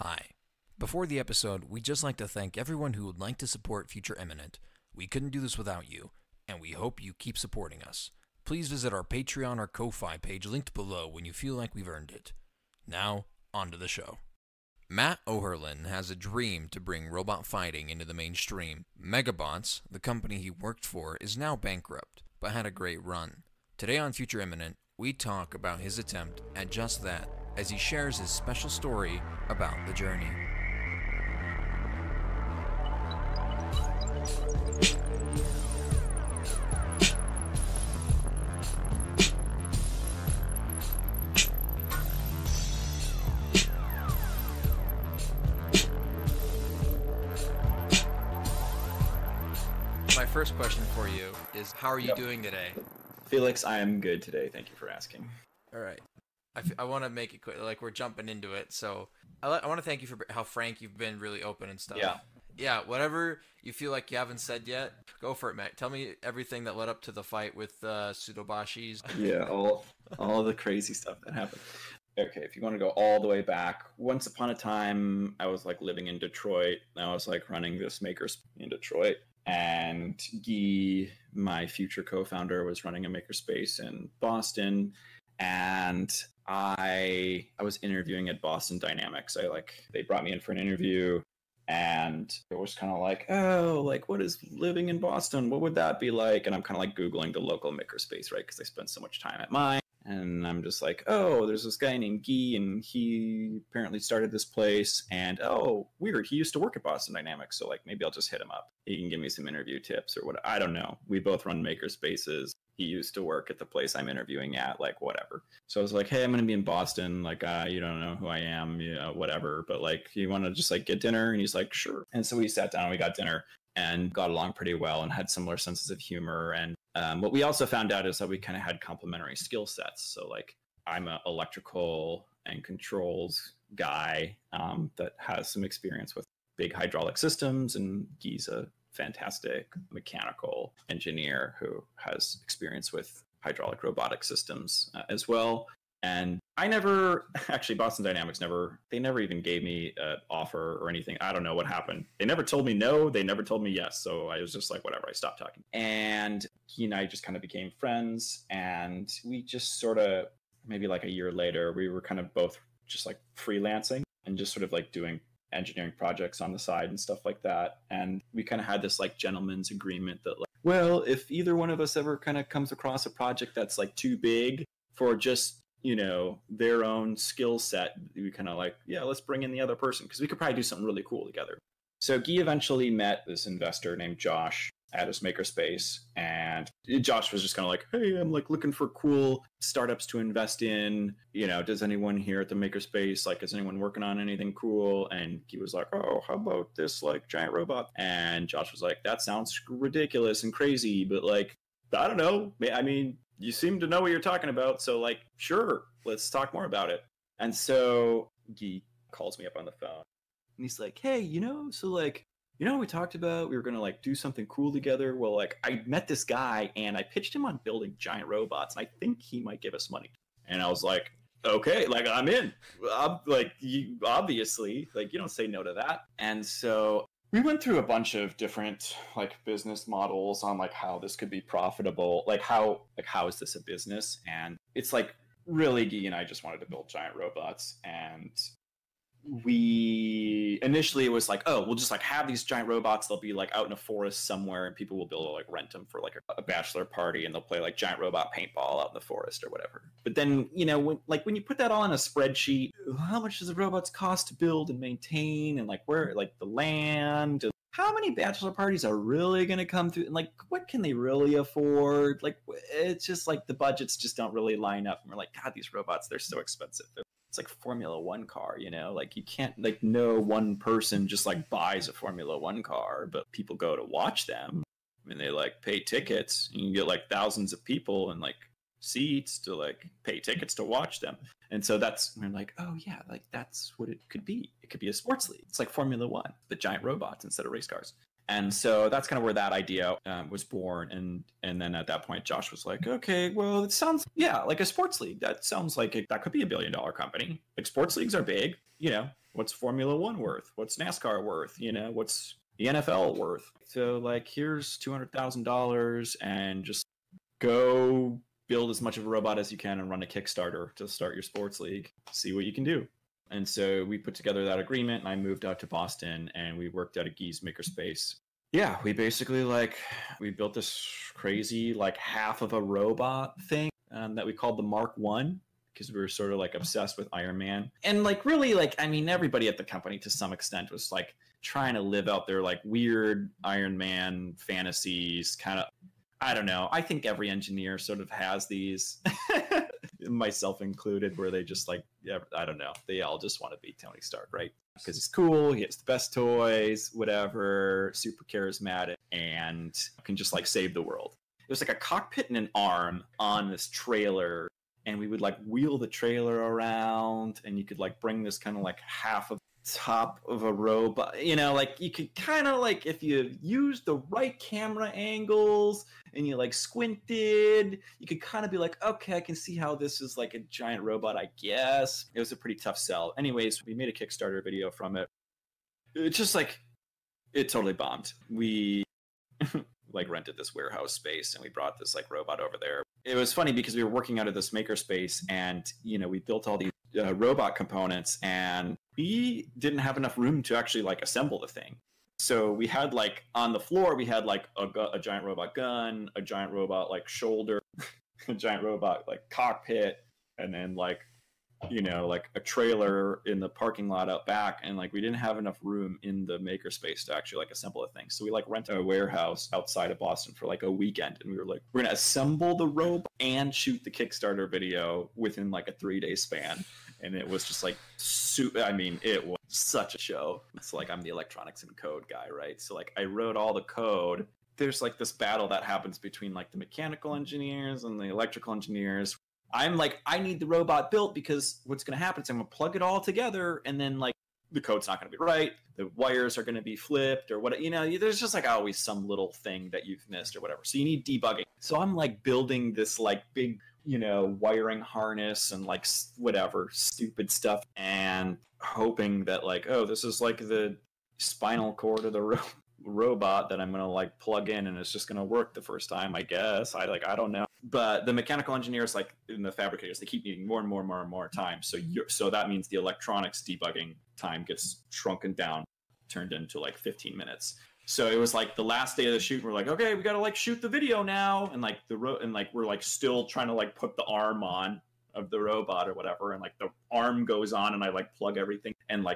Hi. Before the episode, we'd just like to thank everyone who would like to support Future Imminent. We couldn't do this without you, and we hope you keep supporting us. Please visit our Patreon or Ko-Fi page linked below when you feel like we've earned it. Now, on to the show. Matt Oehrlein has a dream to bring robot fighting into the mainstream. MegaBots, the company he worked for, is now bankrupt, but had a great run. Today on Future Imminent, we talk about his attempt at just that, as he shares his special story about the journey. My first question for you is, how are you doing today? Felix, I am good today. Thank you for asking. All right. I want to make it quick, like we're jumping into it. So I want to thank you for how frank you've been, really open and stuff. Yeah, whatever you feel like you haven't said yet, go for it, Matt. Tell me everything that led up to the fight with Pseudobashis. Yeah, all the crazy stuff that happened. Okay, if you want to go all the way back, once upon a time, I was like living in Detroit. I was like running this makerspace in Detroit. And Guy, my future co-founder, was running a makerspace in Boston. And I was interviewing at Boston Dynamics. They brought me in for an interview, and it was kind of like, oh, like, what is living in Boston? What would that be like? And I'm kind of like Googling the local makerspace, right? Because I spent so much time at mine. And I'm just like, oh, there's this guy named Guy, and he apparently started this place. And oh, weird, he used to work at Boston Dynamics. So like, maybe I'll just hit him up. He can give me some interview tips or what. I don't know. We both run makerspaces. He used to work at the place I'm interviewing at, like, whatever. So I was like, hey, I'm going to be in Boston. Like, you don't know who I am, you know, whatever. But like, you want to just like get dinner? And he's like, sure. And so we sat down, we got dinner and got along pretty well and had similar senses of humor. And what we also found out is that we kind of had complementary skill sets. So like, I'm an electrical and controls guy that has some experience with big hydraulic systems, and Guy's a fantastic mechanical engineer who has experience with hydraulic robotic systems as well. And I never, actually, Boston Dynamics they never even gave me an offer or anything. I don't know what happened. They never told me no. They never told me yes. So I was just like, whatever, I stopped talking. And he and I just kind of became friends. And we just sort of, maybe like a year later, we were kind of both just like freelancing and just sort of like doing engineering projects on the side and stuff like that. And we kind of had this like gentleman's agreement that like, well, if either one of us ever kind of comes across a project that's like too big for just, you know, their own skill set, we kind of like, yeah, let's bring in the other person because we could probably do something really cool together. So Guy eventually met this investor named Josh at his makerspace, and Josh was just kind of like, hey, I'm like looking for cool startups to invest in. You know, does anyone here at the makerspace, like, is anyone working on anything cool? And he was like, oh, how about this like giant robot? And Josh was like, that sounds ridiculous and crazy, but like, I don't know. I mean, you seem to know what you're talking about. So like, sure, let's talk more about it. And so Guy calls me up on the phone and he's like, hey, you know, so like, you know, we talked about we were going to like do something cool together. Well, like I met this guy and I pitched him on building giant robots and I think he might give us money. And I was like, okay, like I'm in. Like, you obviously, like, you don't say no to that. And so we went through a bunch of different like business models on like how this could be profitable, like how is this a business? And it's like really Guy and I just wanted to build giant robots. And we initially it was like, oh, we'll just like have these giant robots. They'll be like out in a forest somewhere and people will be able to like rent them for like a bachelor party and they'll play like giant robot paintball out in the forest or whatever. But then, you know, when you put that all in a spreadsheet, how much does the robots cost to build and maintain, and like where, like the land, how many bachelor parties are really going to come through, and like what can they really afford? Like it's just like the budgets just don't really line up, and we're like, God, these robots, they're so expensive. It's like Formula One car, you know, like you can't, like no one person just like buys a Formula One car, but people go to watch them. I mean, they like pay tickets and you get like thousands of people and like seats to like pay tickets to watch them. And so that's, we're like, oh yeah, like that's what it could be. It could be a sports league. It's like Formula One, but giant robots instead of race cars. And so that's kind of where that idea was born. And then at that point, Josh was like, okay, well, it sounds, yeah, like a sports league. That sounds like that could be $1 billion company. Like sports leagues are big, you know, What's Formula One worth? What's NASCAR worth? What's the NFL worth? So like, here's $200,000 and just go build as much of a robot as you can and run a Kickstarter to start your sports league. See what you can do. And so we put together that agreement, and I moved out to Boston, and we worked at a Geese makerspace. Yeah, we basically we built this crazy half of a robot thing that we called the Mark I, because we were sort of obsessed with Iron Man. And really I mean, everybody at the company to some extent was trying to live out their weird Iron Man fantasies, kind of. I don't know. I think every engineer sort of has these, myself included, where they just I don't know. They all just want to be Tony Stark, right? Because he's cool, he has the best toys, whatever, super charismatic, and can just save the world. It was a cockpit and an arm on this trailer, and we would wheel the trailer around, and you could bring this kind of half of top of a robot, you could kind of if you used the right camera angles and you squinted, you could kind of be okay, I can see how this is a giant robot, I guess. It was a pretty tough sell. Anyways, we made a Kickstarter video from it. It's just it totally bombed. We rented this warehouse space, and we brought this robot over there. It was funny because we were working out of this makerspace, and we built all these robot components, and we didn't have enough room to actually assemble the thing. So we had on the floor, we had a giant robot gun, a giant robot shoulder, a giant robot cockpit, and then a trailer in the parking lot out back, and we didn't have enough room in the makerspace to actually assemble a thing. So we rented a warehouse outside of Boston for a weekend, and we were we're gonna assemble the robot and shoot the Kickstarter video within a 3-day span. And it was just I mean, it was such a show. It's I'm the electronics and code guy, right? So I wrote all the code. There's this battle that happens between the mechanical engineers and the electrical engineers. I'm I need the robot built, because what's going to happen is I'm going to plug it all together, and then the code's not going to be right. The wires are going to be flipped, or what, there's just always some little thing that you've missed or whatever. So you need debugging. So I'm building this big, wiring harness and whatever stupid stuff, and hoping that oh, this is the spinal cord of the robot that I'm going to plug in, and it's just going to work the first time, I guess. I don't know. But the mechanical engineers, in the fabricators, they keep needing more and more and more and more time. So that means the electronics debugging time gets shrunken down, turned into 15 minutes. So it was the last day of the shoot, and we're okay, we got to shoot the video now, and we're still trying to put the arm on of the robot or whatever, and the arm goes on, and I plug everything and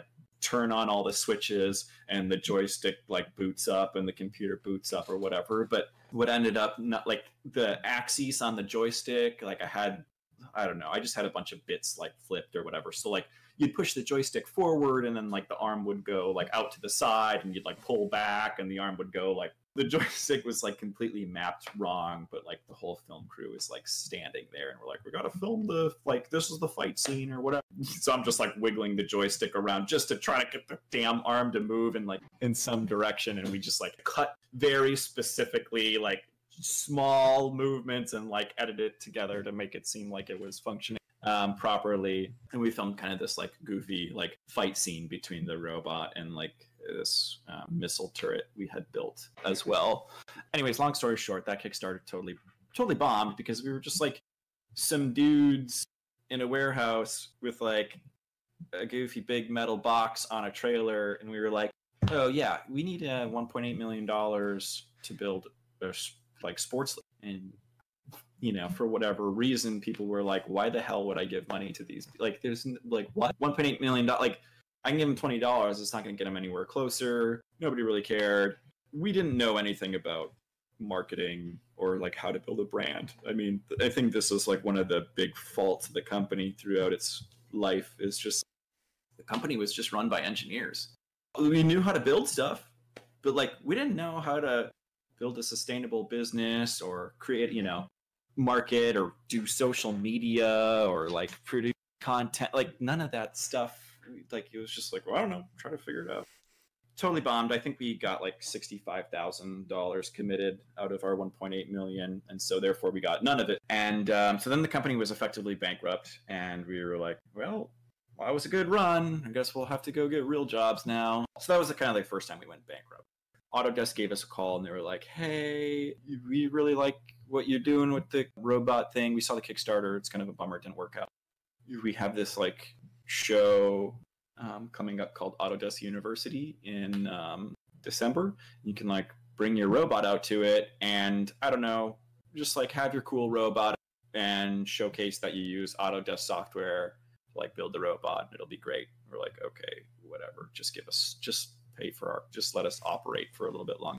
turn on all the switches, and the joystick boots up, and the computer boots up or whatever. But what ended up not the axes on the joystick, I don't know, I just had a bunch of bits flipped or whatever. So you'd push the joystick forward, and then the arm would go out to the side, and you'd pull back, and the arm would go the joystick was completely mapped wrong, but the whole film crew is standing there, and we're we gotta film the this is the fight scene or whatever. So I'm just wiggling the joystick around just to try to get the damn arm to move in some direction, and we just cut very specifically small movements and edit it together to make it seem it was functioning properly. And we filmed kind of this goofy fight scene between the robot and this missile turret we had built as well. Anyways, long story short, that Kickstarter totally bombed, because we were just some dudes in a warehouse with a goofy big metal box on a trailer, and we were oh yeah, we need $1.8 million to build a sports league. And for whatever reason, people were why the hell would I give money to these? There's what? $1.8 million? I can give them $20. It's not going to get them anywhere closer. Nobody really cared. We didn't know anything about marketing or how to build a brand. I mean, I think this is one of the big faults of the company throughout its life, is just the company was just run by engineers. We knew how to build stuff, but we didn't know how to build a sustainable business or create, market or do social media or produce content. None of that stuff. It was just well, I don't know, try to figure it out. Totally bombed. I think we got $65,000 committed out of our 1.8 million, and so therefore we got none of it. And so then the company was effectively bankrupt, and we were well, well, that was a good run. I guess we'll have to go get real jobs now. So that was the kind of like first time we went bankrupt. Autodesk gave us a call and they were like, hey, we really like what you're doing with the robot thing. We saw the Kickstarter. It's kind of a bummer. It didn't work out. We have this like show coming up called Autodesk University in December. You can like bring your robot out to it and I don't know, just like have your cool robot and showcase that you use Autodesk software to like build the robot. It'll be great. We're like, okay, whatever. Just pay for just let us operate for a little bit longer.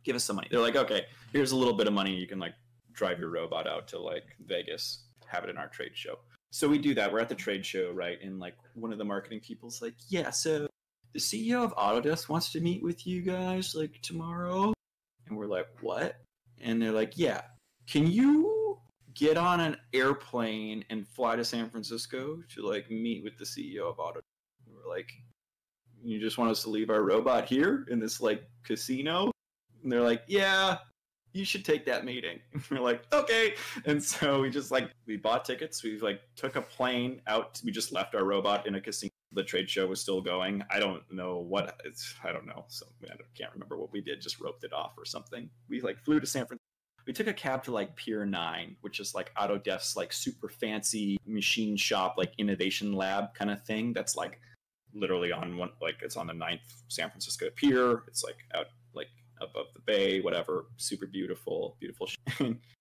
Give us some money. They're like, okay, here's a little bit of money. You can like drive your robot out to like Vegas, have it in our trade show. So we do that. We're at the trade show, right? And like one of the marketing people's like, yeah, so the CEO of Autodesk wants to meet with you guys like tomorrow. And we're like, what? And they're like, yeah, can you get on an airplane and fly to San Francisco to like meet with the CEO of Autodesk? And we're like, you just want us to leave our robot here in this like casino? And they're like, yeah, you should take that meeting. And we're like, okay. And so we bought tickets. We like took a plane out. We just left our robot in a casino. The trade show was still going. I don't know. So I can't remember what we did. Just roped it off or something. We like flew to San Francisco. We took a cab to like Pier 9, which is like Autodesk's like super fancy machine shop, like innovation lab kind of thing. That's like literally on one, like it's on the 9th San Francisco Pier. It's like out like above the bay, whatever. Super beautiful.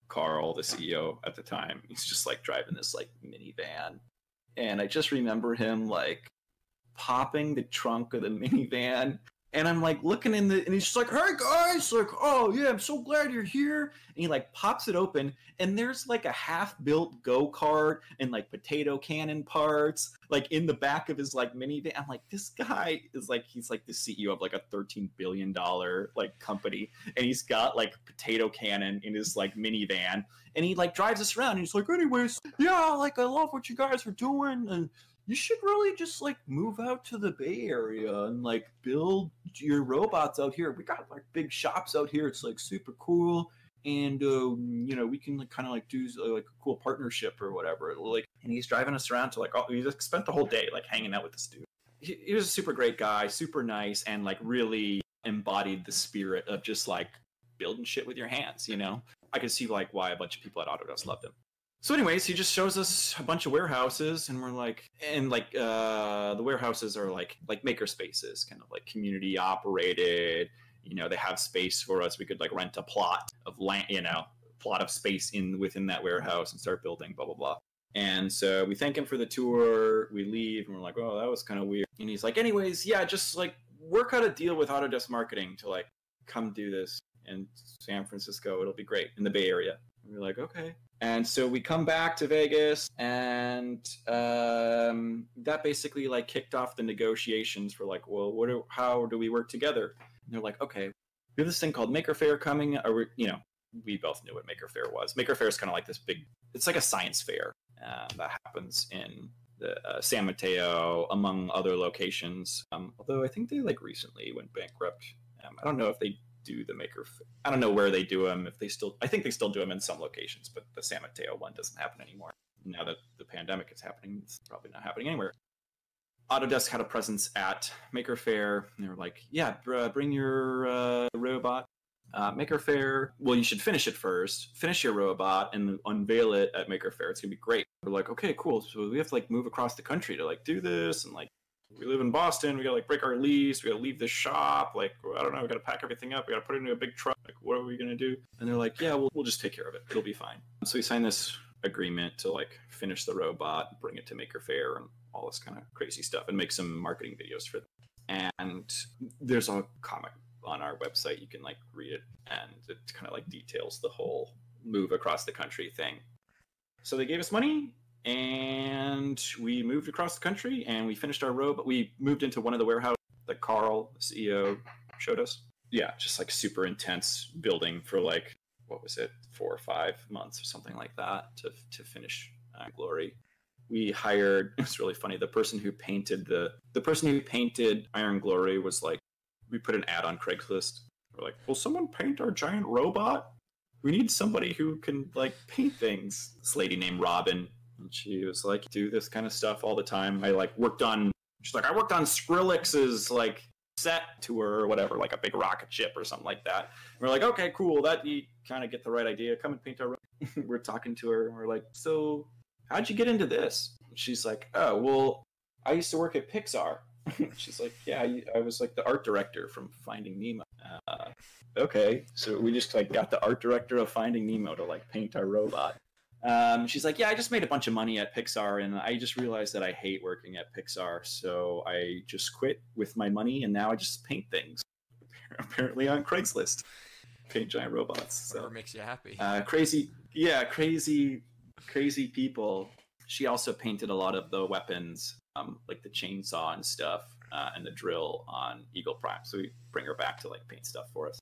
Carl, the CEO at the time, he's just like driving this like minivan. And I just remember him like popping the trunk of the minivan. And I'm like looking and he's just like, hey guys, like, oh yeah, I'm so glad you're here. And he like pops it open and there's like a half-built go-kart and like potato cannon parts like in the back of his like minivan. I'm like, this guy is like, he's like the CEO of like a $13 billion like company. And he's got like potato cannon in his like minivan. And he like drives us around and he's like, anyways, yeah, like I love what you guys are doing. And you should really just like move out to the Bay Area and like build your robots out here. We got like big shops out here. It's like super cool. And, you know, we can like kind of like do like a cool partnership or whatever. Like, and he's driving us around to like, he just spent the whole day like hanging out with this dude. He was a super great guy, super nice, and like really embodied the spirit of just like building shit with your hands, you know? I could see like why a bunch of people at Autodesk loved him. So anyways, he just shows us a bunch of warehouses and we're like, and like the warehouses are like maker spaces, kind of like community operated, you know, they have space for us. We could like rent a plot of land, you know, plot of space within that warehouse and start building, blah, blah, blah. And so we thank him for the tour, we leave and we're like, oh, that was kind of weird. And he's like, anyways, yeah, just like work out a deal with Autodesk Marketing to like come do this in San Francisco. It'll be great in the Bay Area. And we're like, okay. And so we come back to Vegas, and that basically like kicked off the negotiations for like, well, how do we work together? And they're like, okay, we have this thing called Maker Faire coming. Or we both knew what Maker Faire was. Maker Faire is kind of like this big. It's like a science fair that happens in the San Mateo, among other locations. Although I think they like recently went bankrupt. I don't know if they do the Maker. I don't know where they do them. I think they still do them in some locations, but the San Mateo one doesn't happen anymore. Now that the pandemic is happening, it's probably not happening anywhere. Autodesk had a presence at Maker Faire. And they were like, yeah, bring your robot. Maker Faire, well, you should finish it first. Finish your robot and unveil it at Maker Faire. It's going to be great. We're like, okay, cool. So we have to like move across the country to like do this and like, we live in Boston. We got to like break our lease. We got to leave this shop. Like, I don't know. We got to pack everything up. We got to put it into a big truck. Like, what are we going to do? And they're like, yeah, we'll just take care of it. It'll be fine. So we signed this agreement to like finish the robot, bring it to Maker Faire and all this kind of crazy stuff and make some marketing videos for them. And there's a comic on our website. You can like read it and it kind of like details the whole move across the country thing. So they gave us money. And we moved across the country and we finished our robot. We moved into one of the warehouses that Carl, the CEO, showed us. Yeah, just like super intense building for like, what was it, 4 or 5 months or something like that to finish Glory. We hired, it was really funny, the person who painted Iron Glory was like, we put an ad on Craigslist. We're like, will someone paint our giant robot? We need somebody who can like paint things. This lady named Robin And she was like, do this kind of stuff all the time. I like worked on, she's like, I worked on Skrillex's like set tour or whatever, like a big rocket ship or something like that. And we're like, okay, cool. That you kind of get the right idea. Come and paint our room. We're talking to her and we're like, so how'd you get into this? She's like, oh, well, I used to work at Pixar. She's like, yeah, I was like the art director from Finding Nemo. Okay, so we just like got the art director of Finding Nemo to like paint our robot. She's like, yeah, I just made a bunch of money at Pixar and I just realized that I hate working at Pixar, so I just quit with my money and now I just paint things. Apparently on Craigslist. Paint giant robots. So Whatever makes you happy. Crazy people. She also painted a lot of the weapons, like the chainsaw and stuff, and the drill on Eagle Prime. So we bring her back to like paint stuff for us.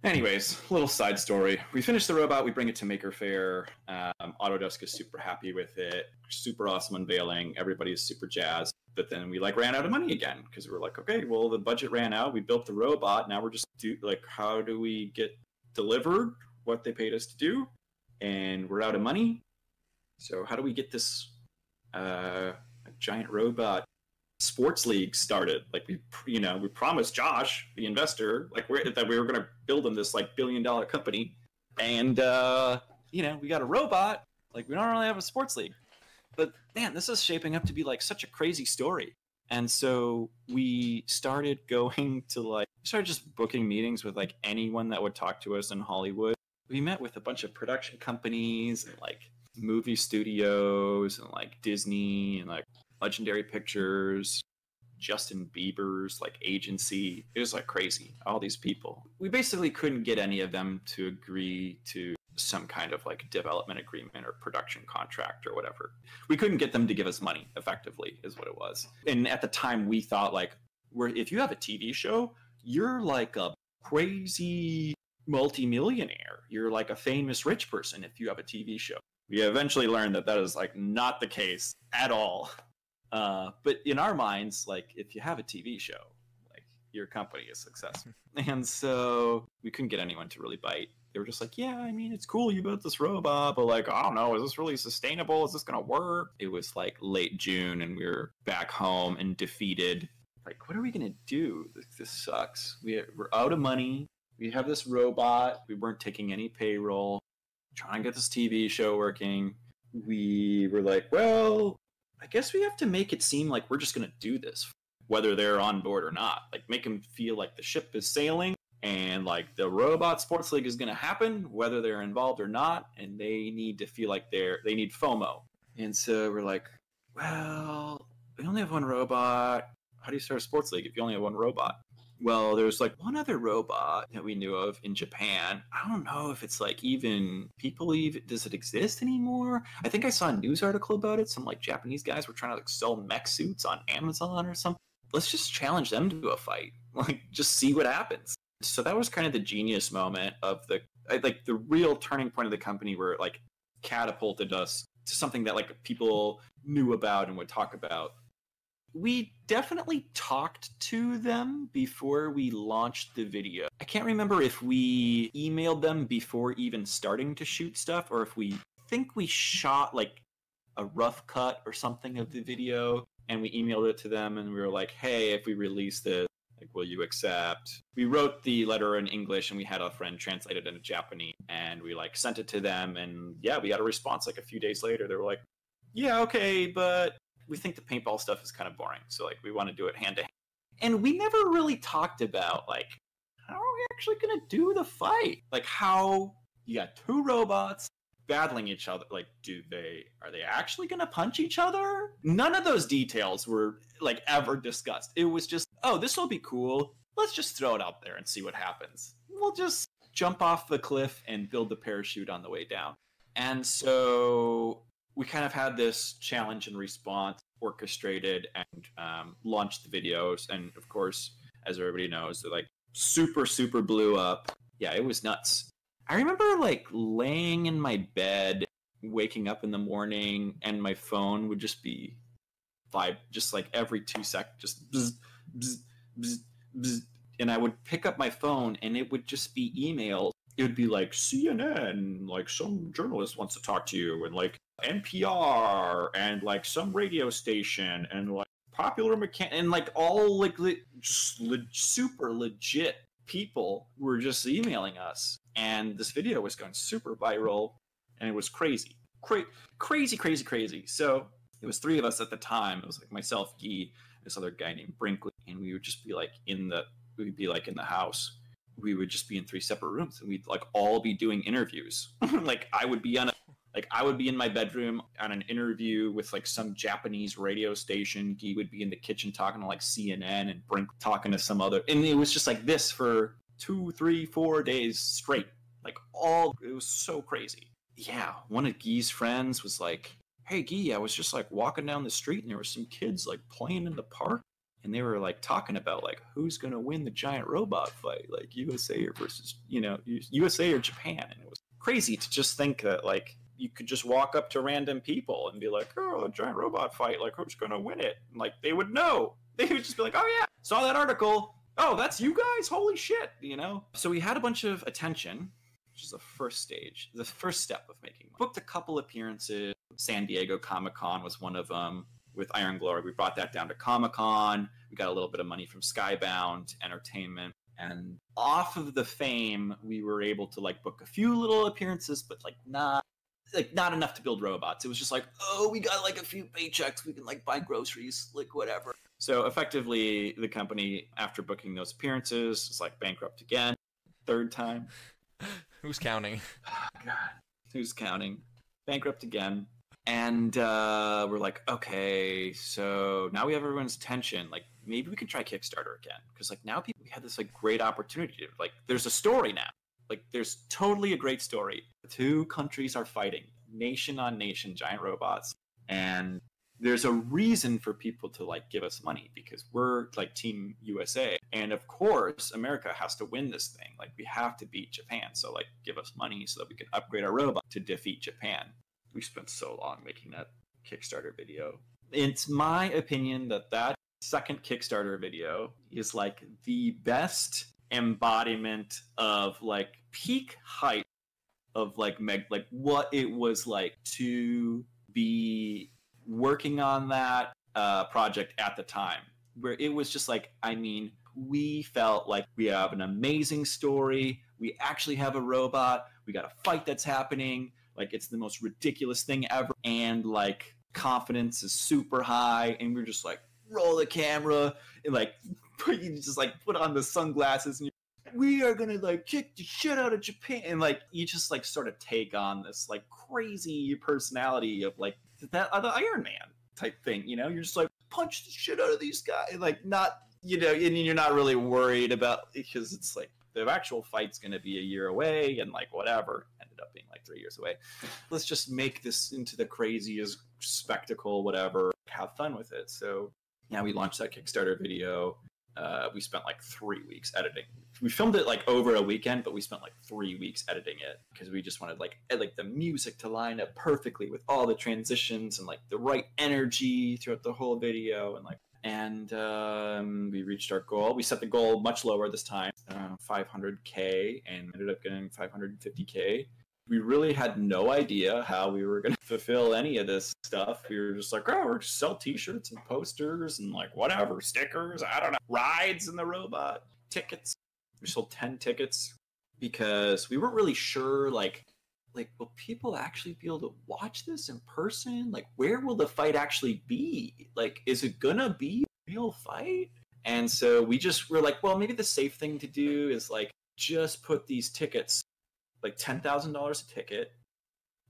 Anyways, little side story. We finish the robot, we bring it to Maker Faire. Autodesk is super happy with it. Super awesome unveiling. Everybody is super jazzed. But then we like ran out of money again because we were like, okay, well the budget ran out. We built the robot. Now we're just how do we get delivered what they paid us to do? And we're out of money. So how do we get this giant robot sports league started? Like we promised Josh, the investor, like that we were going to build him this like $1 billion company, and we got a robot. Like we don't really have a sports league, but man, this is shaping up to be like such a crazy story. And so we started just booking meetings with like anyone that would talk to us in Hollywood. We met with a bunch of production companies and like movie studios and like Disney and like Legendary Pictures, Justin Bieber's like agency. It was like crazy. All these people. We basically couldn't get any of them to agree to some kind of like development agreement or production contract or whatever. We couldn't get them to give us money, effectively, is what it was. And at the time we thought like, if you have a TV show, you're like a crazy multimillionaire. You're like a famous rich person if you have a TV show. We eventually learned that is like not the case at all. But in our minds, like if you have a TV show, like your company is successful. And so we couldn't get anyone to really bite. They were just like, yeah, I mean, it's cool you built this robot, but like, I don't know, is this really sustainable? Is this going to work? It was like late June and we were back home and defeated. Like, what are we going to do? This sucks. We're out of money. We have this robot. We weren't taking any payroll. Trying to get this TV show working. We were like, well, I guess we have to make it seem like we're just going to do this, whether they're on board or not. Like, make them feel like the ship is sailing and like the robot sports league is going to happen, whether they're involved or not. And they need to feel like they need FOMO. And so we're like, well, we only have one robot. How do you start a sports league if you only have one robot? Well, there's like one other robot that we knew of in Japan. I don't know if it's like does it exist anymore? I think I saw a news article about it. Some like Japanese guys were trying to like sell mech suits on Amazon or something. Let's just challenge them to a fight. Like just see what happens. So that was kind of the genius moment of the real turning point of the company where it like catapulted us to something that like people knew about and would talk about. We definitely talked to them before we launched the video. I can't remember if we emailed them before even starting to shoot stuff or if we shot like a rough cut or something of the video and we emailed it to them and we were like, hey, if we release this, like, will you accept? We wrote the letter in English and we had a friend translate it into Japanese and we like sent it to them and yeah, we got a response like a few days later. They were like, yeah, okay, but we think the paintball stuff is kind of boring. So like we want to do it hand to hand. And we never really talked about like, how are we actually going to do the fight? Like how you got two robots battling each other. Like, are they actually going to punch each other? None of those details were like ever discussed. It was just, oh, this will be cool. Let's just throw it out there and see what happens. We'll just jump off the cliff and build the parachute on the way down. And so we kind of had this challenge and response orchestrated and launched the videos. And of course, as everybody knows, they're like super, super blew up. Yeah, it was nuts. I remember like laying in my bed, waking up in the morning, and my phone would just be just like every 2 seconds, just bzz, bzz, bzz, bzz. And I would pick up my phone and it would just be emails. It would be like CNN, like some journalist wants to talk to you, and like NPR and like some radio station and like popular mechanic and like all like super legit people were just emailing us, and this video was going super viral, and it was crazy. So it was 3 of us at the time. It was like myself, Guy, this other guy named Brinkley, and we would just be like in the house. We would just be in 3 separate rooms, and we'd like all be doing interviews. Like I would be in my bedroom on an interview with like some Japanese radio station. Guy would be in the kitchen talking to like CNN, and Brink talking to some other, and it was just like this for 2, 3, 4 days straight. Like it was so crazy. Yeah, one of Guy's friends was like, "Hey Guy, I was just like walking down the street and there were some kids like playing in the park, and they were like talking about like who's gonna win the giant robot fight, like USA versus USA or Japan." And it was crazy to just think that like you could just walk up to random people and be like, "Oh, a giant robot fight, like who's gonna win it?" And, like they would know. They would just be like, "Oh yeah, saw that article. Oh, that's you guys? Holy shit!" So we had a bunch of attention, which is the first stage, the first step of making money. Booked a couple appearances. San Diego Comic-Con was one of them with Iron Glory. We brought that down to Comic-Con. We got a little bit of money from Skybound Entertainment. And off of the fame, we were able to like book a few little appearances, but not enough to build robots. It was just like, oh, we got like a few paychecks. We can like buy groceries, like whatever. So effectively, the company, after booking those appearances, is like bankrupt again. 3rd time. Who's counting? Oh, God. Who's counting? Bankrupt again. And we're like, okay, so now we have everyone's attention. Like, maybe we can try Kickstarter again. Because, like, now we have this, like, great opportunity. Like, there's a story now. Like, there's totally a great story. 2 countries are fighting, nation on nation, giant robots. And there's a reason for people to, like, give us money. Because we're, like, Team USA. And, of course, America has to win this thing. Like, we have to beat Japan. So, like, give us money so that we can upgrade our robot to defeat Japan. We spent so long making that Kickstarter video. It's my opinion that second Kickstarter video is like the best embodiment of like peak height of like what it was like to be working on that project at the time, where it was just like, I mean, we felt like we have an amazing story. We actually have a robot. We got a fight that's happening. Like, it's the most ridiculous thing ever. And, like, confidence is super high. And we're just, like, roll the camera. And, like, you just, like, put on the sunglasses. And we are going to, like, kick the shit out of Japan. And, like, you just, like, sort of take on this, like, crazy personality of, like, the Iron Man type thing. You're just, like, punch the shit out of these guys. Like, not, and you're not really worried about, because it's, like, the actual fight's going to be a year away and like whatever. Ended up being like 3 years away. Let's just make this into the craziest spectacle, whatever. Have fun with it. So yeah, we launched that Kickstarter video. We spent like 3 weeks editing. We filmed it like over a weekend, but we spent like 3 weeks editing it because we just wanted like the music to line up perfectly with all the transitions and like the right energy throughout the whole video and we reached our goal. We set the goal much lower this time, 500K, and ended up getting 550K. We really had no idea how we were going to fulfill any of this stuff. We were just like, oh, we're just sell t-shirts and posters and like whatever, stickers, I don't know, rides in the robot, tickets. We sold 10 tickets because we weren't really sure, like, will people actually be able to watch this in person? Like, where will the fight actually be? Like, is it gonna be a real fight? And so we just were like, well, maybe the safe thing to do is like just put these tickets, like $10,000 a ticket,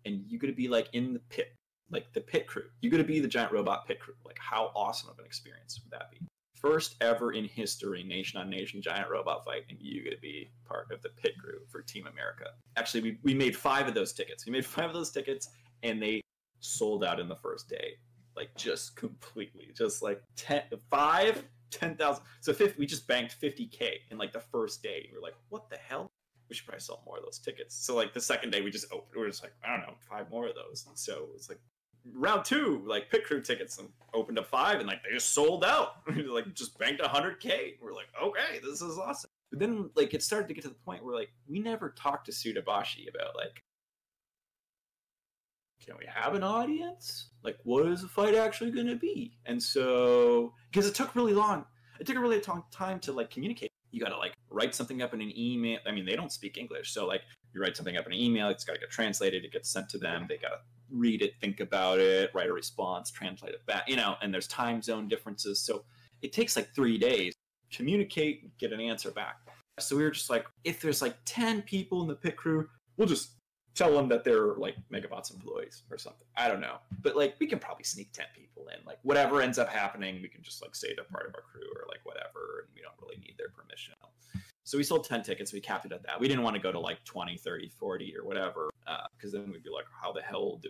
and you're gonna be like in the pit, like the pit crew. You're gonna be the giant robot pit crew. Like, how awesome of an experience would that be? First ever in history, nation on nation giant robot fight, and you get to be part of the pit crew for Team America. Actually, we made 5 of those tickets. We made 5 of those tickets, and they sold out in the first day, like just completely, just like 10,000. So we just banked 50K in like the first day. We were like, what the hell? We should probably sell more of those tickets. So like the second day, we just opened. We were just like, I don't know, 5 more of those. And so it was like, round 2, like pit crew tickets, and opened up 5, and like they just sold out. Like just banked 100K. We're like, okay, this is awesome. But then like it started to get to the point where like we never talked to Sudabashi about like can we have an audience? Like, what is the fight actually going to be? And so, because it took really long, it took a really long time to like communicate. You got to like write something up in an email. I mean, they don't speak English. So like you write something up in an email, it's got to get translated, it gets sent to them. They got to read it, think about it, write a response, translate it back, and there's time zone differences. So it takes like 3 days, communicate, get an answer back. So we were just like, if there's like 10 people in the pit crew, we'll just tell them that they're like MegaBots employees or something. I don't know. But like, we can probably sneak 10 people in. Like whatever ends up happening, we can just like say they're part of our crew or like whatever. And we don't really need their permission. So we sold 10 tickets. We capped it at that. We didn't want to go to like 20, 30, 40 or whatever. Because then we'd be like, how the hell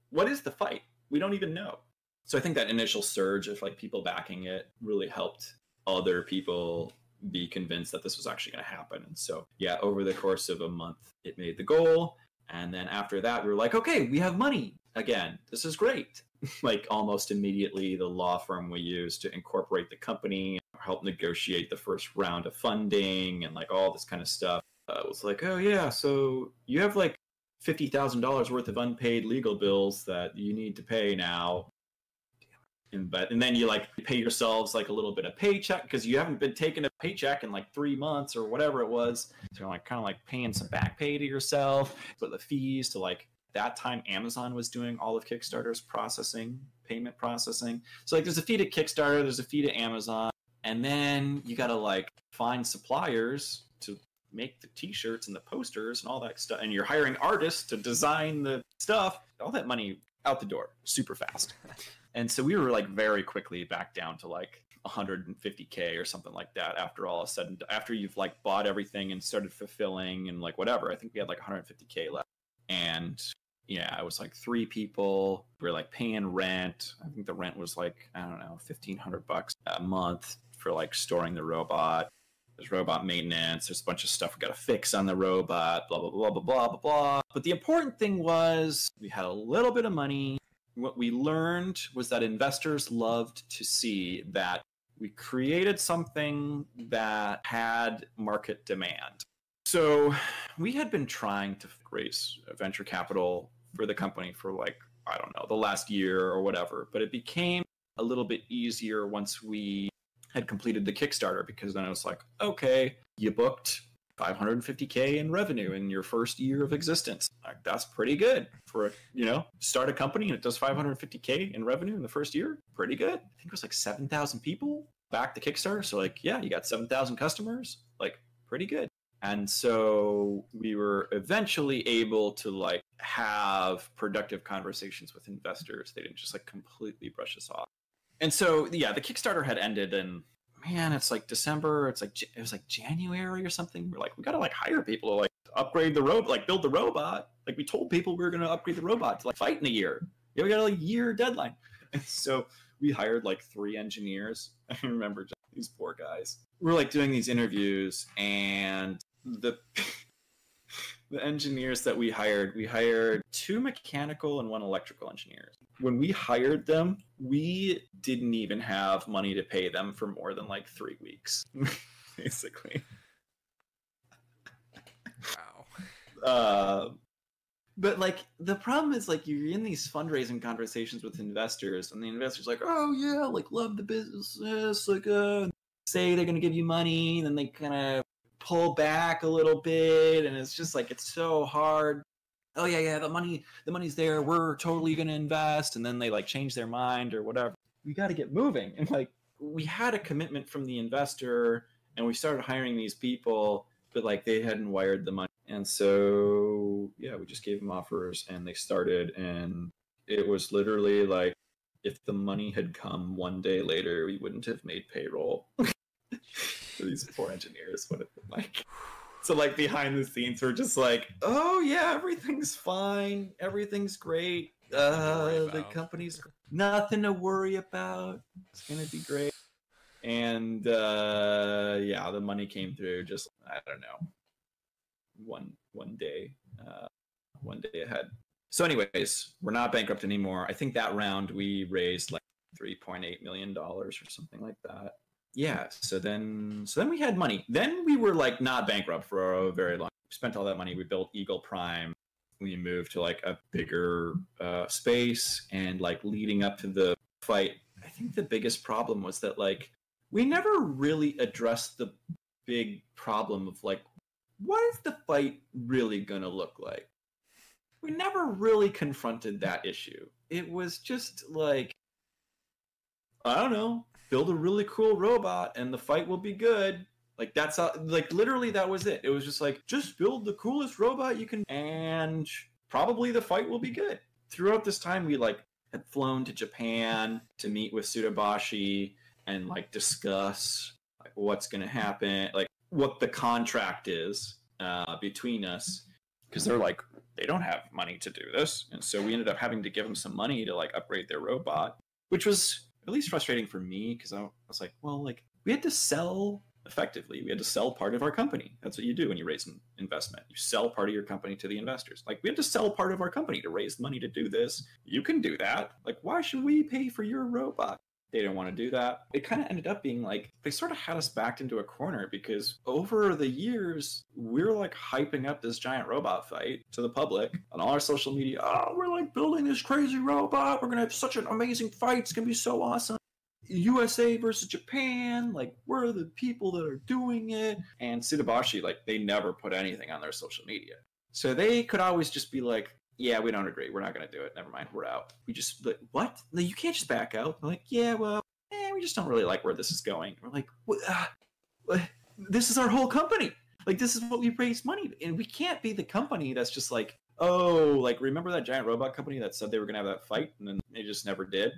what is the fight? We don't even know. So I think that initial surge of like people backing it really helped other people be convinced that this was actually going to happen. And so, yeah, over the course of a month, it made the goal. And then after that, we were like, okay, we have money again. This is great. Like almost immediately, the law firm we used to incorporate the company, help negotiate the first round of funding and like all this kind of stuff was like, oh yeah, so you have like $50,000 worth of unpaid legal bills that you need to pay now. And then you like pay yourselves like a little bit of paycheck because you haven't been taking a paycheck in like 3 months or whatever it was. So you're like kind of like paying some back pay to yourself, but the fees to like that time Amazon was doing all of Kickstarter's processing, payment processing. So like there's a fee to Kickstarter, there's a fee to Amazon, and then you got to like find suppliers to make the t-shirts and the posters and all that stuff. And you're hiring artists to design the stuff, all that money out the door super fast. And so we were like very quickly back down to like 150K or something like that after all is said and after you've like bought everything and started fulfilling and like whatever. I think we had like 150K left. And yeah, it was like 3 people. We were like paying rent. I think the rent was like, I don't know, $1,500 a month for like storing the robot. There's robot maintenance. There's a bunch of stuff we got to fix on the robot, blah, blah, blah, blah, blah, blah, blah. But the important thing was we had a little bit of money. What we learned was that investors loved to see that we created something that had market demand. So we had been trying to raise venture capital for the company for like, I don't know, the last year or whatever. But it became a little bit easier once we had completed the Kickstarter, because then it was like, okay, you booked 550K in revenue in your first year of existence. Like, that's pretty good for, start a company and it does 550K in revenue in the first year. Pretty good. I think it was like 7,000 people back to Kickstarter. So like, yeah, you got 7,000 customers, like pretty good. And so we were eventually able to like have productive conversations with investors. They didn't just like completely brush us off. And so, yeah, the Kickstarter had ended and man, it's like December. It was like January or something. We're like, we got to like hire people to like upgrade the robot, like build the robot. Like we told people we were going to upgrade the robot to like fight in a year. Yeah, we got a like year deadline. And so we hired like 3 engineers. I remember these poor guys. We're like doing these interviews and the engineers that we hired 2 mechanical and 1 electrical engineers. When we hired them, we didn't even have money to pay them for more than like 3 weeks, basically. Wow. But like the problem is like you're in these fundraising conversations with investors, and the investors like, oh yeah, like love the business, like say they're gonna give you money, and then they kind of pull back a little bit, and it's just like it's so hard. Oh yeah, the money's there, we're totally gonna invest, and then they like change their mind or whatever. We got to get moving. And like we had a commitment from the investor and we started hiring these people, but like they hadn't wired the money. And so yeah, we just gave them offers and they started, and it was literally like if the money had come 1 day later, we wouldn't have made payroll. So these poor engineers would have been like, so like behind the scenes, we're just like, oh yeah, everything's fine. Everything's great. The company's nothing to worry about. It's going to be great. And yeah, the money came through just, I don't know, one day ahead. So anyways, we're not bankrupt anymore. I think that round we raised like $3.8 million or something like that. Yeah, so then we had money. Then we were like not bankrupt for a very long time. We spent all that money. We built Eagle Prime. We moved to like a bigger space, and like leading up to the fight, I think the biggest problem was that like we never really addressed the big problem of like, what is the fight really gonna look like? We never really confronted that issue. It was just like, I don't know, build a really cool robot and the fight will be good. Like that's how, like literally that was it. It was just like, just build the coolest robot you can and probably the fight will be good. Throughout this time, we like had flown to Japan to meet with Tsudabashi and like discuss like what's going to happen, like what the contract is between us, because they're like, they don't have money to do this. And so we ended up having to give them some money to like upgrade their robot, which was at least frustrating for me, because I was like, well, like we had to sell effectively. We had to sell part of our company. That's what you do when you raise an investment. You sell part of your company to the investors. Like we had to sell part of our company to raise money to do this. You can do that. Like, why should we pay for your robot? They didn't want to do that. It kind of ended up being like, they sort of had us backed into a corner, because over the years, we're like hyping up this giant robot fight to the public on all our social media. Oh, we're like building this crazy robot. We're going to have such an amazing fight. It's going to be so awesome. USA versus Japan, like we're the people that are doing it. And Tsudabashi, like they never put anything on their social media. So they could always just be like, yeah, we don't agree. We're not going to do it. Never mind. We're out. We just, like, what? No, you can't just back out. We're like, yeah, well, we just don't really like where this is going. We're like, this is our whole company. Like, this is what we raise money. And we can't be the company that's just like, oh, like, remember that giant robot company that said they were going to have that fight and then they just never did?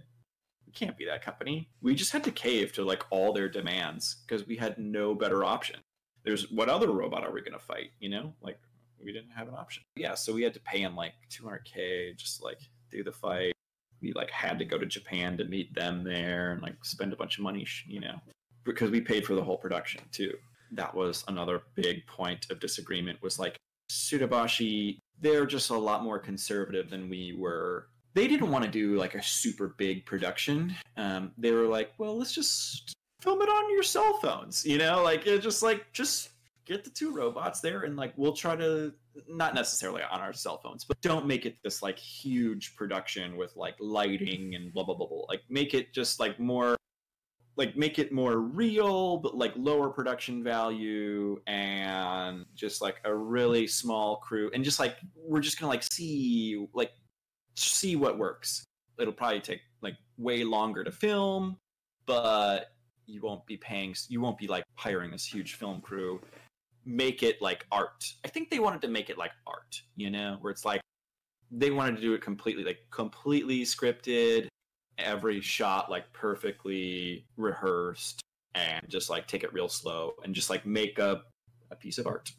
We can't be that company. We just had to cave to, like, all their demands because we had no better option. There's, what other robot are we going to fight, you know? Like, we didn't have an option. Yeah, so we had to pay him like $200K just like do the fight. We like had to go to Japan to meet them there and like spend a bunch of money, you know, because we paid for the whole production too. That was another big point of disagreement, was like Tsudabashi, they're just a lot more conservative than we were. They didn't want to do like a super big production. They were like, well, let's just film it on your cell phones, you know, like it just get the two robots there and like we'll try to, not necessarily on our cell phones, but don't make it this like huge production with like lighting and blah blah blah blah. Like make it just like more, like make it more real but like lower production value and just like a really small crew and just like we're just gonna like see what works. It'll probably take like way longer to film, but you won't be like hiring this huge film crew. Make it like art. I think they wanted to make it like art, you know, where it's like they wanted to do it completely scripted, every shot like perfectly rehearsed, and just like take it real slow and just like make a piece of art.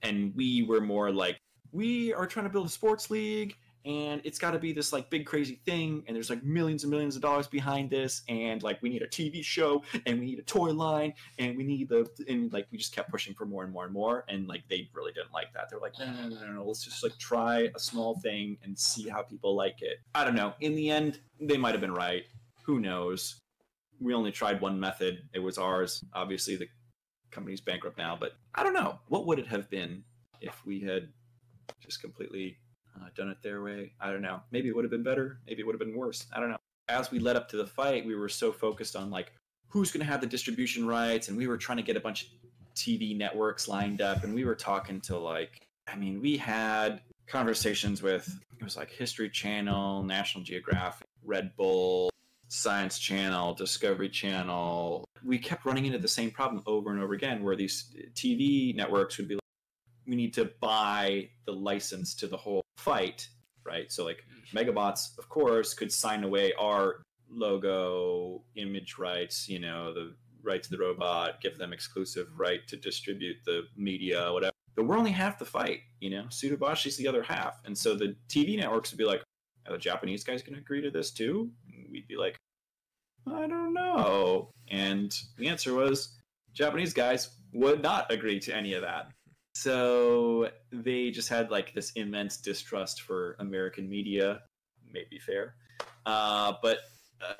And we were more like, we are trying to build a sports league and it's got to be this like big crazy thing and there's like millions and millions of dollars behind this and like we need a TV show and we need a toy line and we need and like we just kept pushing for more and more and more, and like they really didn't like that. They're like, no, let's just like try a small thing and see how people like it. I don't know, in the end they might have been right, who knows. We only tried one method, it was ours. Obviously the company's bankrupt now, but I don't know, what would it have been if we had just completely done it their way? I don't know. Maybe it would have been better. Maybe it would have been worse. I don't know. As we led up to the fight, we were so focused on like who's going to have the distribution rights, and we were trying to get a bunch of TV networks lined up, and we were talking to like, I mean, we had conversations with, it was like History Channel, National Geographic, Red Bull, Science Channel, Discovery Channel. We kept running into the same problem over and over again, where these TV networks would be like, we need to buy the license to the whole fight, right? So like MegaBots, of course, could sign away our logo, image rights, you know, the right to the robot, give them exclusive right to distribute the media, whatever. But we're only half the fight, you know? Tsudabashi's the other half. And so the TV networks would be like, are the Japanese guys going to agree to this too? And we'd be like, I don't know. And the answer was, Japanese guys would not agree to any of that. So they just had like this immense distrust for American media, maybe fair. But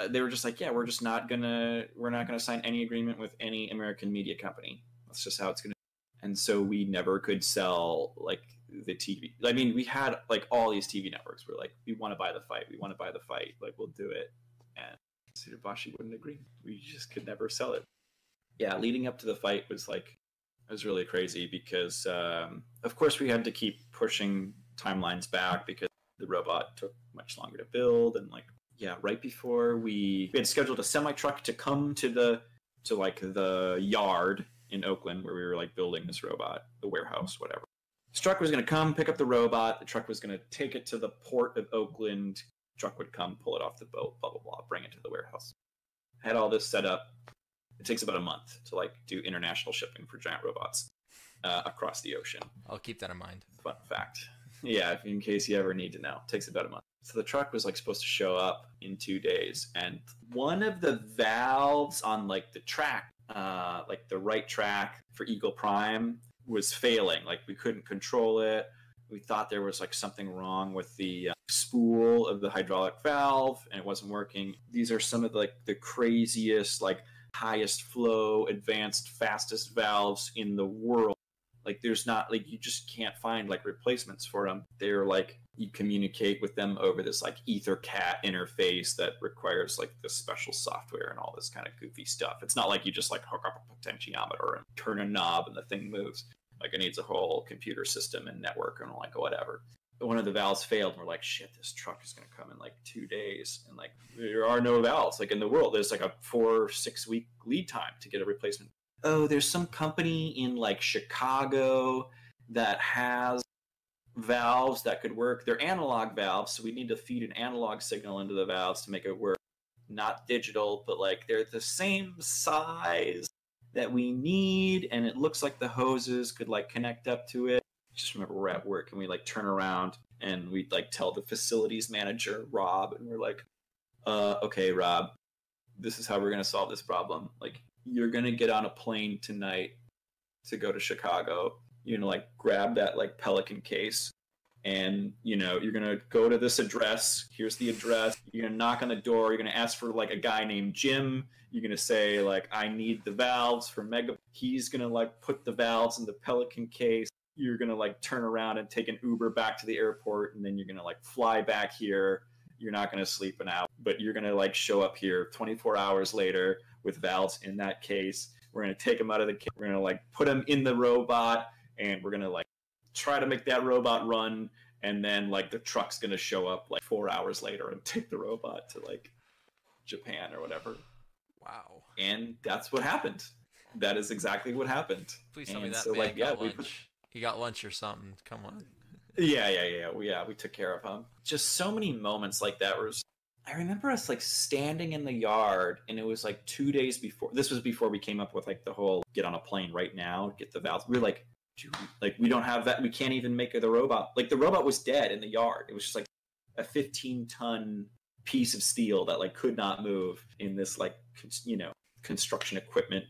they were just like, yeah, we're not gonna sign any agreement with any American media company. That's just how it's gonna be. And so we never could sell, like, the TV. I mean, we had like all these TV networks were like, we want to buy the fight. We want to buy the fight. Like, we'll do it. And Tsutobashi wouldn't agree. We just could never sell it. Yeah, leading up to the fight was like, it was really crazy because, of course, we had to keep pushing timelines back because the robot took much longer to build. And like, yeah, right before we had scheduled a semi-truck to come to the yard in Oakland where we were like building this robot, the warehouse, whatever. This truck was going to come pick up the robot. The truck was going to take it to the port of Oakland. The truck would come, pull it off the boat, blah, blah, blah, bring it to the warehouse. I had all this set up. It takes about a month to like do international shipping for giant robots across the ocean. I'll keep that in mind. Fun fact. Yeah, in case you ever need to know. It takes about a month. So the truck was like supposed to show up in 2 days. And one of the valves on like the track, like the right track for Eagle Prime was failing. Like we couldn't control it. We thought there was like something wrong with the spool of the hydraulic valve and it wasn't working. These are some of the, like the craziest, like highest flow, advanced, fastest valves in the world. Like there's not like, you just can't find like replacements for them. They're like, you communicate with them over this like EtherCAT interface that requires like this special software and all this kind of goofy stuff. It's not like you just like hook up a potentiometer and turn a knob and the thing moves. Like it needs a whole computer system and network and like whatever. But one of the valves failed and we're like, shit, this truck is going to come in like 2 days. And like, there are no valves like in the world. There's like a 4 or 6 week lead time to get a replacement. Oh, there's some company in like Chicago that has valves that could work. They're analog valves, so we need to feed an analog signal into the valves to make it work. Not digital, but like they're the same size that we need, and it looks like the hoses could like connect up to it. Just remember we're at work and we like turn around and we like tell the facilities manager, Rob, and we're like, okay, Rob, this is how we're gonna solve this problem. Like, you're gonna get on a plane tonight to go to Chicago. You're gonna like grab that like Pelican case and you know, you're gonna go to this address. Here's the address. You're gonna knock on the door. You're gonna ask for like a guy named Jim. You're gonna say like, I need the valves for Mega. He's gonna like put the valves in the Pelican case. You're gonna like turn around and take an Uber back to the airport, and then you're gonna like fly back here. You're not gonna sleep an hour, but you're gonna like show up here 24 hours later with valves in that case. We're gonna take them out of the case. We're gonna like put them in the robot, and we're gonna like try to make that robot run. And then like the truck's gonna show up like 4 hours later and take the robot to like Japan or whatever. Wow. And that's what happened. That is exactly what happened. Please tell me and that so, man like, got lunch. He got lunch or something. Come on. Yeah. We took care of him. Just so many moments like that. I remember us like standing in the yard, and it was like 2 days before. This was before we came up with like the whole get on a plane right now, get the valves. We were like, dude, like we don't have that. We can't even make the robot. Like the robot was dead in the yard. It was just like a 15-ton piece of steel that like could not move in this like, you know, construction equipment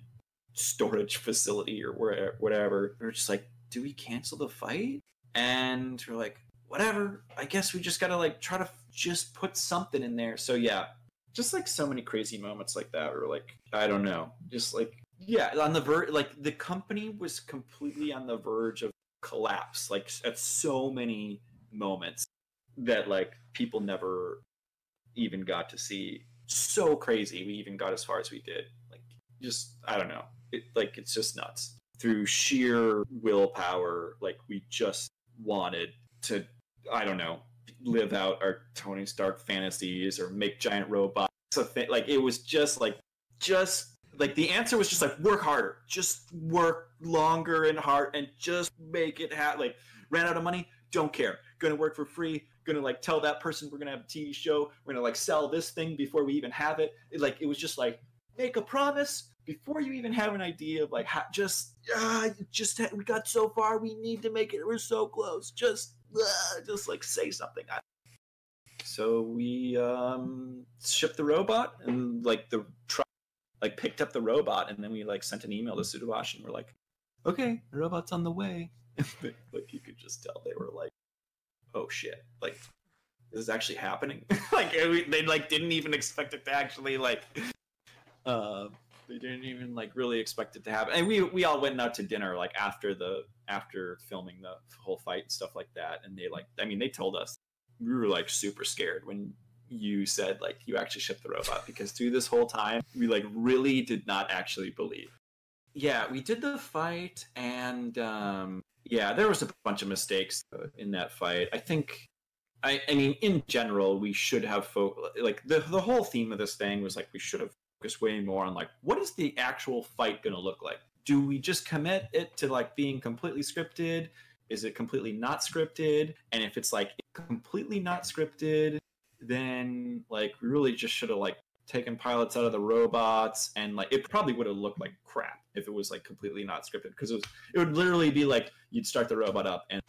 storage facility or whatever. We were just like, do we cancel the fight? And we're like, whatever, I guess we just gotta like try to just put something in there. So yeah, just like so many crazy moments like that, or like, I don't know, just like, yeah, on the verge, like the company was completely on the verge of collapse, like at so many moments that like people never even got to see. So crazy we even got as far as we did. Like, just, I don't know, it's just nuts. Through sheer willpower, like we just wanted to, I don't know, live out our Tony Stark fantasies or make giant robots. Like it was just like the answer was just like, work harder, just work longer and hard, and just make it happen. Like, ran out of money, don't care, gonna work for free, gonna like tell that person we're gonna have a TV show, we're gonna like sell this thing before we even have it. It was just like, make a promise before you even have an idea of like how, we got so far, we need to make it, we're so close, just like say something. So we shipped the robot, and like the truck like picked up the robot, and then we like sent an email to Tsutobashi, and we're like, okay, the robot's on the way. Like you could just tell they were like, oh shit, like this is actually happening. Like they like didn't even expect it to actually like They didn't even like really expect it to happen. And we all went out to dinner like after filming the whole fight and stuff like that. And they told us, we were like super scared when you said like you actually shipped the robot, because through this whole time we like really did not actually believe. Yeah, we did the fight, and there was a bunch of mistakes in that fight. I think, I mean, in general, we should have like the whole theme of this thing was like we should have focused way more on like what is the actual fight going to look like? Do we just commit it to like being completely scripted? Is it completely not scripted? And if it's like completely not scripted, then like we really just should have like taken pilots out of the robots, and like it probably would have looked like crap if it was like completely not scripted, because it would literally be like you'd start the robot up and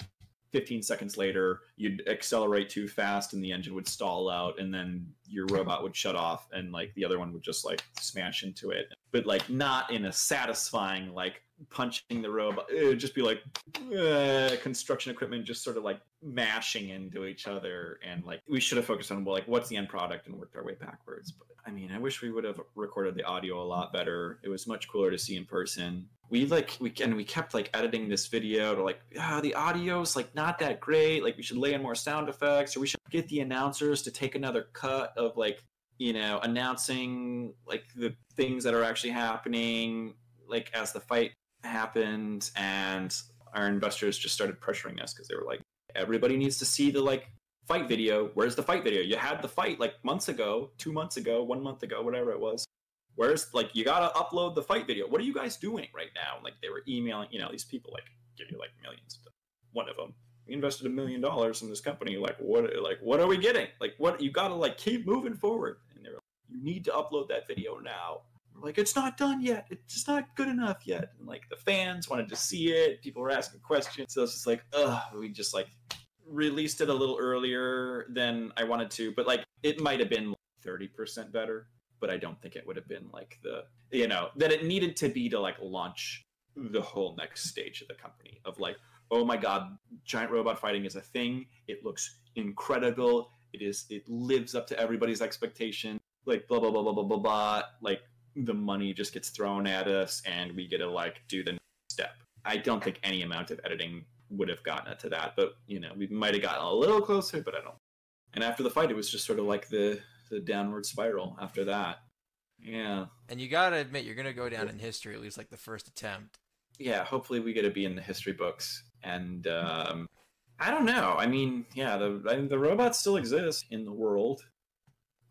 15 seconds later you'd accelerate too fast and the engine would stall out, and then your robot would shut off and like the other one would just like smash into it, but like not in a satisfying like punching the robot. It would just be like construction equipment just sort of like mashing into each other, and like we should have focused on well, like what's the end product and worked our way backwards. But I mean, I wish we would have recorded the audio a lot better. It was much cooler to see in person. We kept like editing this video to like the audio's like not that great, like we should lay in more sound effects, or we should get the announcers to take another cut of like announcing like the things that are actually happening like as the fight happened. And our investors just started pressuring us because they were like, everybody needs to see the like fight video. Where's the fight video? You had the fight like months ago, 2 months ago, 1 month ago, whatever it was. Where's like, you gotta upload the fight video. What are you guys doing right now? Like they were emailing, these people like give you like millions. One of them, we invested $1 million in this company. Like what are we getting? Like what, you gotta like keep moving forward. And they were like, you need to upload that video now. Like, it's not done yet. It's not good enough yet. And like the fans wanted to see it. People were asking questions. So it's just like, we just like released it a little earlier than I wanted to. But like, it might have been 30% better. But I don't think it would have been like that it needed to be to like launch the whole next stage of the company of like, oh my God, giant robot fighting is a thing. It looks incredible. It lives up to everybody's expectation. Like blah, blah, blah, blah, blah, blah, blah. Like, the money just gets thrown at us and we get to like do the next step. I don't think any amount of editing would have gotten it to that, but we might have gotten a little closer, but I don't. And after the fight, it was just sort of like the downward spiral after that. Yeah. And you gotta admit, you're gonna go down in history, at least like the first attempt. Yeah, hopefully we get to be in the history books. And I don't know. I mean, yeah, the robots still exist in the world.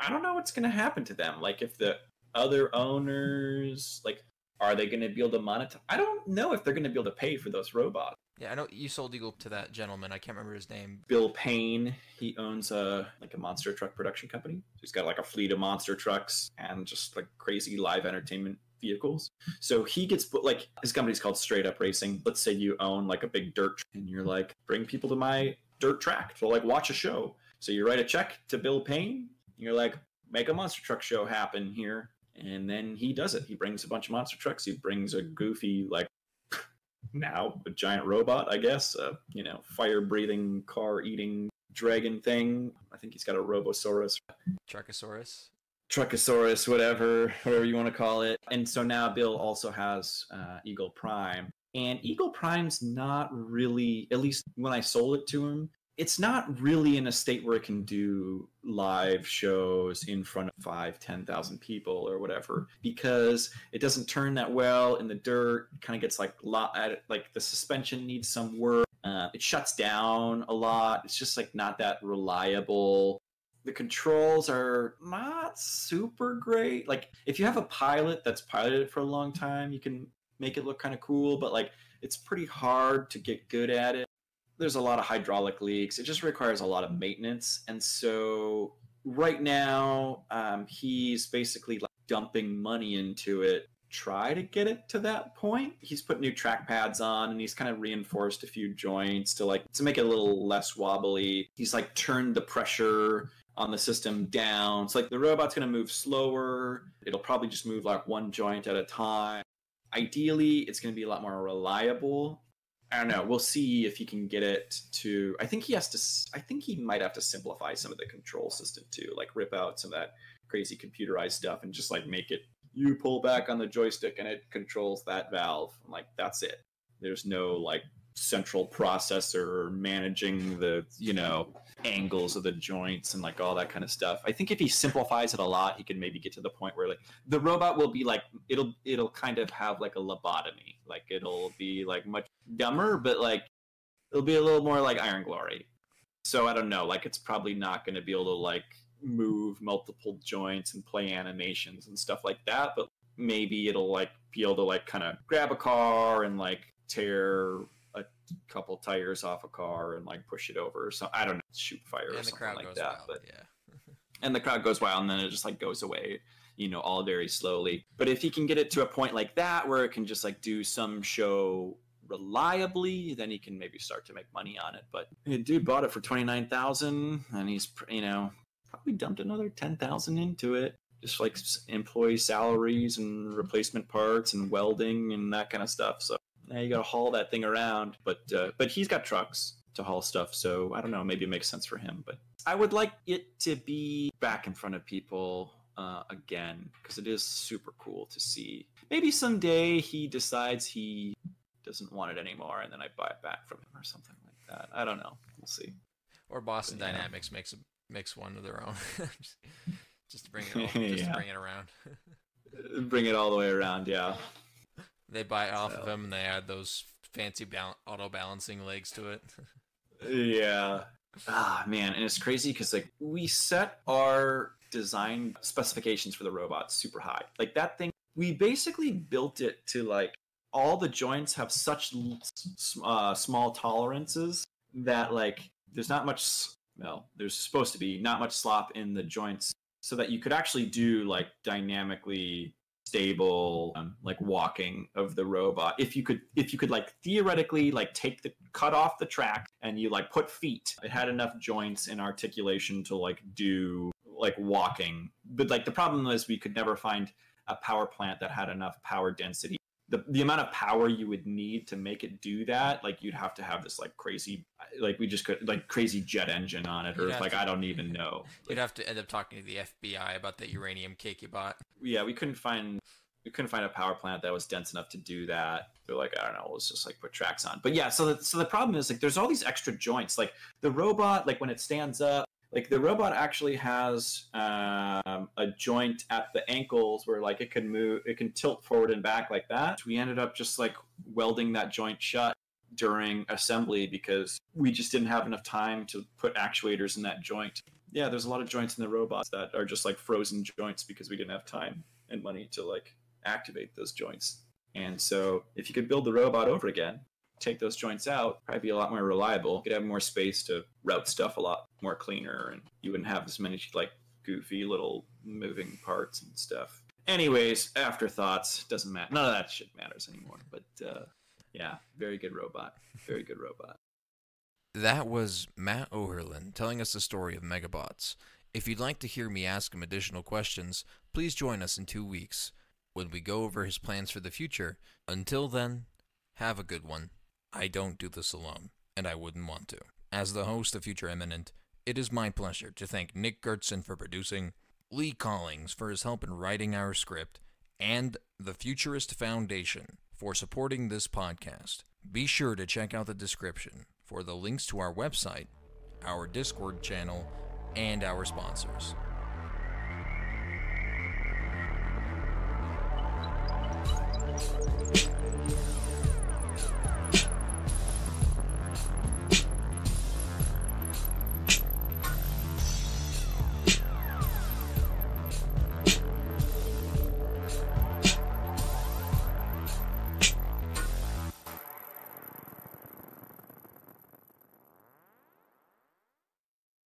I don't know what's gonna happen to them. Like if the other owners, like, are they going to be able to monetize? I don't know if they're going to be able to pay for those robots. Yeah, I know you sold Eagle to that gentleman. I can't remember his name. Bill Payne. He owns a monster truck production company. He's got like a fleet of monster trucks and just like crazy live entertainment vehicles. So he gets like, his company's called Straight Up Racing. Let's say you own like a big dirt track and you're like, bring people to my dirt track to like watch a show. So you write a check to Bill Payne. You're like, make a monster truck show happen here. And then he does it. He brings a bunch of monster trucks. He brings a goofy, like, now a giant robot, I guess, fire-breathing, car-eating dragon thing. I think he's got a Robosaurus. Truckosaurus, whatever you want to call it. And so now Bill also has Eagle Prime. And Eagle Prime's not really, at least when I sold it to him, it's not really in a state where it can do live shows in front of 5,000, 10,000 people or whatever, because it doesn't turn that well in the dirt. It kind of gets like the suspension needs some work. It shuts down a lot. It's just like not that reliable. The controls are not super great. Like if you have a pilot that's piloted it for a long time, you can make it look kind of cool, but like it's pretty hard to get good at it. There's a lot of hydraulic leaks. It just requires a lot of maintenance. And so right now, he's basically like dumping money into it, try to get it to that point. He's put new track pads on and he's kind of reinforced a few joints to make it a little less wobbly. He's like turned the pressure on the system down. So like the robot's going to move slower. It'll probably just move like one joint at a time. Ideally, it's going to be a lot more reliable. I don't know. We'll see if he can get it to. I think he might have to simplify some of the control system too, like rip out some of that crazy computerized stuff and just like make it you pull back on the joystick and it controls that valve. I'm like, that's it. There's no like central processor managing the, angles of the joints and like all that kind of stuff. I think if he simplifies it a lot, he can maybe get to the point where like the robot will be like, it'll kind of have like a lobotomy. Like it'll be like much dumber, but like it'll be a little more like Iron Glory. So I don't know, like it's probably not going to be able to like move multiple joints and play animations and stuff like that, but maybe it'll like be able to like kind of grab a car and like tear a couple tires off a car and like push it over, so I don't know, shoot fire or something like that. But and the crowd goes wild, and then it just like goes away, all very slowly. But if he can get it to a point like that where it can just like do some show reliably, then he can maybe start to make money on it. But dude bought it for $29,000, and he's probably dumped another $10,000 into it, just like employee salaries and replacement parts and welding and that kind of stuff. So now you got to haul that thing around, but he's got trucks to haul stuff, so I don't know, maybe it makes sense for him. But I would like it to be back in front of people again, because it is super cool to see. Maybe someday he decides he doesn't want it anymore, and then I buy it back from him or something like that. I don't know. We'll see. Or Boston Dynamics makes one of their own, just to bring it to bring it around. Bring it all the way around, yeah. They buy it off of him, and they add those fancy auto-balancing legs to it. Yeah. Man, and it's crazy because like we set our design specifications for the robot super high. Like that thing, we basically built it to like all the joints have such small tolerances that like there's not much, there's supposed to be not much slop in the joints, so that you could actually do like dynamically stable like walking of the robot. If you could like theoretically like cut off the track and you like put feet, it had enough joints and articulation to like do like walking. But like the problem is we could never find a power plant that had enough power density. The amount of power you would need to make it do that, like you'd have to have this like crazy, like we just could like crazy jet engine on it, or like I don't even know. You'd have to end up talking to the FBI about that uranium cake you bought. Yeah, we couldn't find a power plant that was dense enough to do that. They're like, I don't know, let's just like put tracks on. But yeah, so the problem is like there's all these extra joints. Like the robot, like when it stands up, like the robot actually has a joint at the ankles where like it can move, it can tilt forward and back like that. We ended up just like welding that joint shut during assembly because we just didn't have enough time to put actuators in that joint. Yeah, there's a lot of joints in the robots that are just like frozen joints because we didn't have time and money to like activate those joints. And so if you could build the robot over again, take those joints out, probably be a lot more reliable. You could have more space to route stuff a lot more cleaner, and you wouldn't have as many like goofy little moving parts and stuff. Anyways, afterthoughts, doesn't matter. None of that shit matters anymore. But yeah, very good robot. Very good robot. That was Matt Oehrlein telling us the story of MegaBots. If you'd like to hear me ask him additional questions, please join us in 2 weeks when we go over his plans for the future. Until then, have a good one. I don't do this alone, and I wouldn't want to. As the host of Future Eminent, it is my pleasure to thank Nick Gertson for producing, Lee Collings for his help in writing our script, and the Futurist Foundation for supporting this podcast. Be sure to check out the description for the links to our website, our Discord channel, and our sponsors.